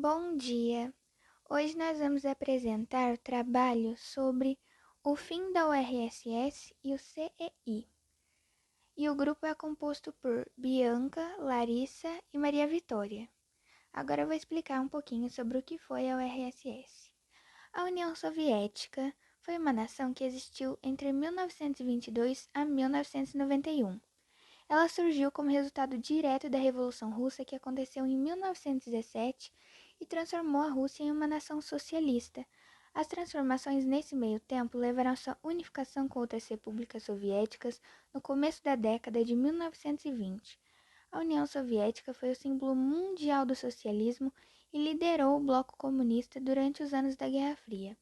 Bom dia! Hoje nós vamos apresentar o trabalho sobre o fim da URSS e o CEI. E o grupo é composto por Bianca, Larissa e Maria Vitória. Agora eu vou explicar um pouquinho sobre o que foi a URSS. A União Soviética foi uma nação que existiu entre 1922 a 1991. Ela surgiu como resultado direto da Revolução Russa que aconteceu em 1917 e transformou a Rússia em uma nação socialista. As transformações nesse meio tempo levaram à sua unificação com outras repúblicas soviéticas no começo da década de 1920. A União Soviética foi o símbolo mundial do socialismo e liderou o bloco comunista durante os anos da Guerra Fria.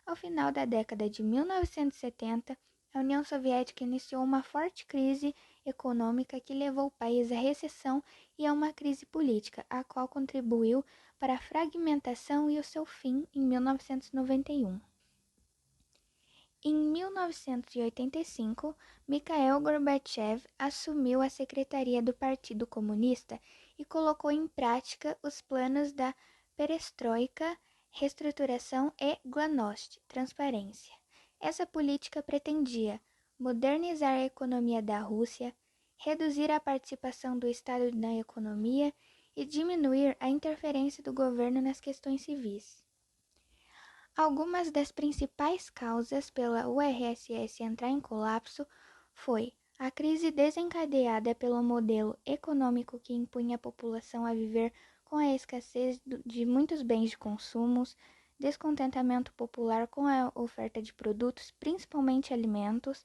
Ao final da década de 1970, a União Soviética iniciou uma forte crise econômica que levou o país à recessão e a uma crise política, a qual contribuiu para a fragmentação e o seu fim em 1991. Em 1985, Mikhail Gorbachev assumiu a secretaria do Partido Comunista e colocou em prática os planos da perestroika, reestruturação e glasnost, transparência. Essa política pretendia modernizar a economia da Rússia, reduzir a participação do Estado na economia e diminuir a interferência do governo nas questões civis. Algumas das principais causas pela URSS entrar em colapso foi a crise desencadeada pelo modelo econômico que impunha a população a viver com a escassez de muitos bens de consumo, descontentamento popular com a oferta de produtos, principalmente alimentos,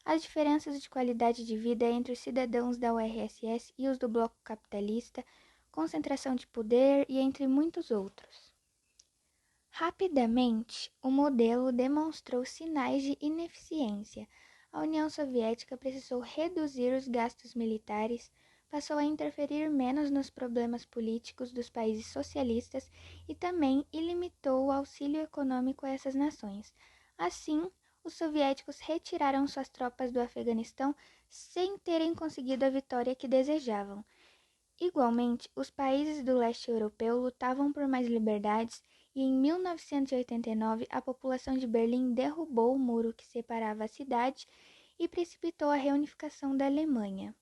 as diferenças de qualidade de vida entre os cidadãos da URSS e os do bloco capitalista, concentração de poder e entre muitos outros. Rapidamente, o modelo demonstrou sinais de ineficiência. A União Soviética precisou reduzir os gastos militares, passou a interferir menos nos problemas políticos dos países socialistas e também ilimitou o auxílio econômico a essas nações. Assim, os soviéticos retiraram suas tropas do Afeganistão sem terem conseguido a vitória que desejavam. Igualmente, os países do leste europeu lutavam por mais liberdades e em 1989 a população de Berlim derrubou o muro que separava a cidade e precipitou a reunificação da Alemanha.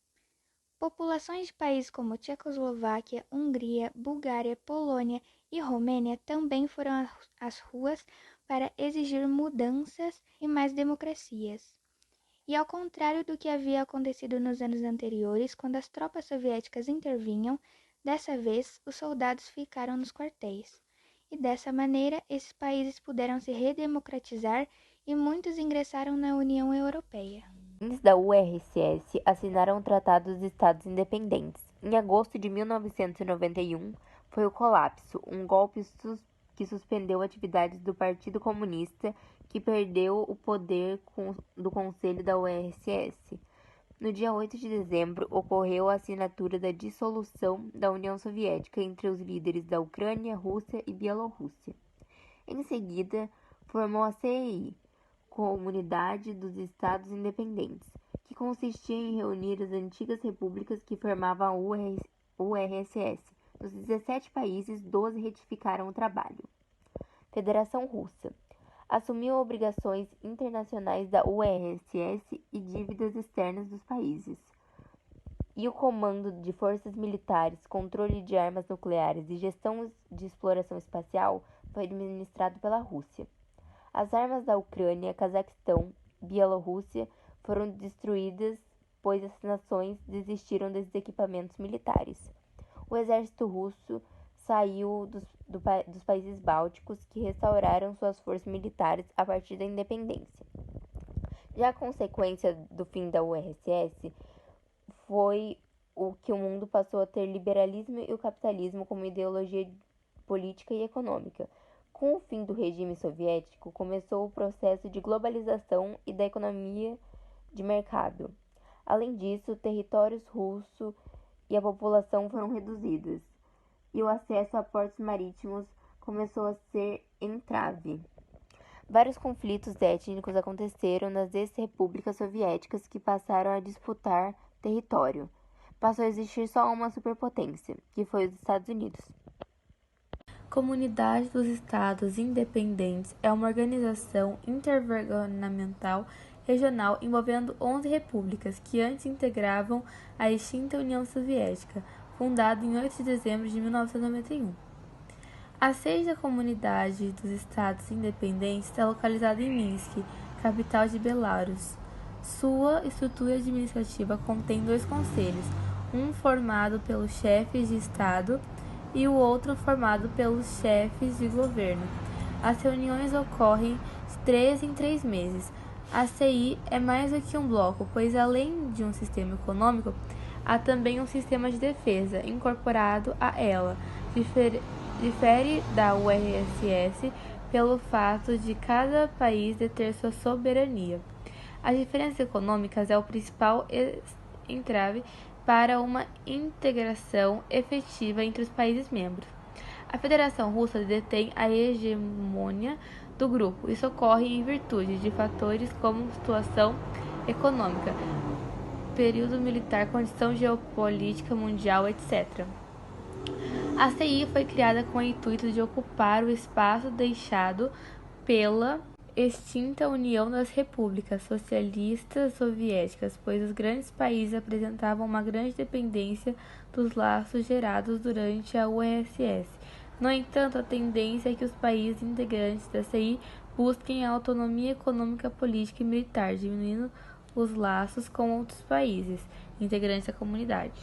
Populações de países como Tchecoslováquia, Hungria, Bulgária, Polônia e Romênia também foram às ruas para exigir mudanças e mais democracias. E ao contrário do que havia acontecido nos anos anteriores, quando as tropas soviéticas intervinham, dessa vez os soldados ficaram nos quartéis. E dessa maneira, esses países puderam se redemocratizar e muitos ingressaram na União Europeia. Os da URSS assinaram o Tratado dos Estados Independentes. Em agosto de 1991, foi o colapso, um golpe que suspendeu atividades do Partido Comunista, que perdeu o poder do Conselho da URSS. No dia 8 de dezembro, ocorreu a assinatura da dissolução da União Soviética entre os líderes da Ucrânia, Rússia e Bielorrússia. Em seguida, formou a CEI, Comunidade dos Estados Independentes, que consistia em reunir as antigas repúblicas que formavam a URSS. Dos 17 países, 12 retificaram o trabalho. Federação Russa assumiu obrigações internacionais da URSS e dívidas externas dos países. E o comando de forças militares, controle de armas nucleares e gestão de exploração espacial foi administrado pela Rússia. As armas da Ucrânia, Cazaquistão e Bielorrússia foram destruídas, pois as nações desistiram desses equipamentos militares. O exército russo saiu dos países bálticos, que restauraram suas forças militares a partir da independência. Já a consequência do fim da URSS foi o que o mundo passou a ter liberalismo e o capitalismo como ideologia política e econômica. Com o fim do regime soviético, começou o processo de globalização e da economia de mercado. Além disso, territórios russos e a população foram reduzidas, e o acesso a portos marítimos começou a ser entrave. Vários conflitos étnicos aconteceram nas ex-repúblicas soviéticas, que passaram a disputar território. Passou a existir só uma superpotência, que foi os Estados Unidos. Comunidade dos Estados Independentes é uma organização intergovernamental regional envolvendo 11 repúblicas que antes integravam a extinta União Soviética, fundada em 8 de dezembro de 1991. A sede da Comunidade dos Estados Independentes está localizada em Minsk, capital de Belarus. Sua estrutura administrativa contém 2 conselhos, um formado pelos chefes de Estado e o outro formado pelos chefes de governo. As reuniões ocorrem de 3 em 3 meses. A CI é mais do que um bloco, pois além de um sistema econômico, há também um sistema de defesa incorporado a ela. Difere da URSS pelo fato de cada país deter sua soberania. As diferenças econômicas é o principal entrave para uma integração efetiva entre os países membros. A Federação Russa detém a hegemonia do grupo. Isso ocorre em virtude de fatores como situação econômica, período militar, condição geopolítica mundial, etc. A CI foi criada com o intuito de ocupar o espaço deixado pela extinta União das Repúblicas Socialistas Soviéticas, pois os grandes países apresentavam uma grande dependência dos laços gerados durante a URSS. No entanto, a tendência é que os países integrantes da CI busquem a autonomia econômica, política e militar, diminuindo os laços com outros países integrantes da comunidade.